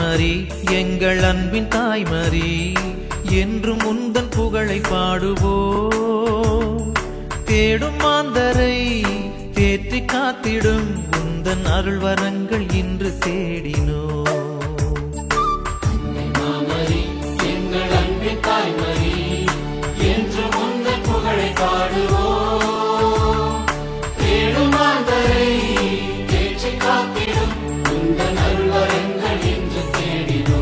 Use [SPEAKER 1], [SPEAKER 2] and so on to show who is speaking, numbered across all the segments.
[SPEAKER 1] தாய்மரி எங்கள் அன்பின் தாய்மரி என்றும் உந்தன் புகழை பாடுவோம். தேடும் மாந்தரை தேற்றி காத்திடும் உந்தன் அருள் வரங்கள் இன்று தேடினோ.
[SPEAKER 2] எங்கள் அன்பின் தாய்மரி என்றும் உந்தன் புகழை பாடுவோம். தேடும் மாந்தரை தேற்றி காத்திடும் உந்தன் அருள் வரங்கள் இன்று தேடினோ.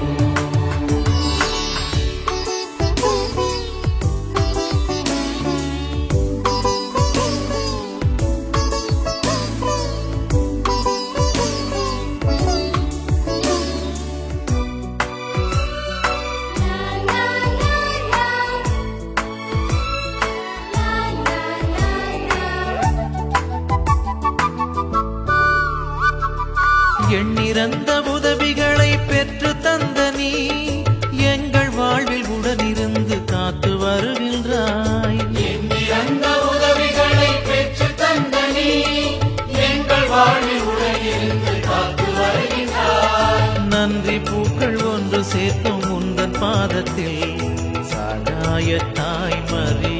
[SPEAKER 1] எண்ணிறந்த உதவிகளை பெற்று தந்த நீ எங்கள் வாழ்வில் உடனிருந்து காத்து வருகின்றாய்.
[SPEAKER 2] எண்ணிறந்த உதவிகளை பெற்று தந்த நீ எங்கள் வாழ்வில் உடனிருந்து காத்து வருகின்றாய்.
[SPEAKER 1] நன்றி பூக்கள் ஒன்று சேர்த்தும் உந்தன் பாதத்தில் சகாய தாய்மரி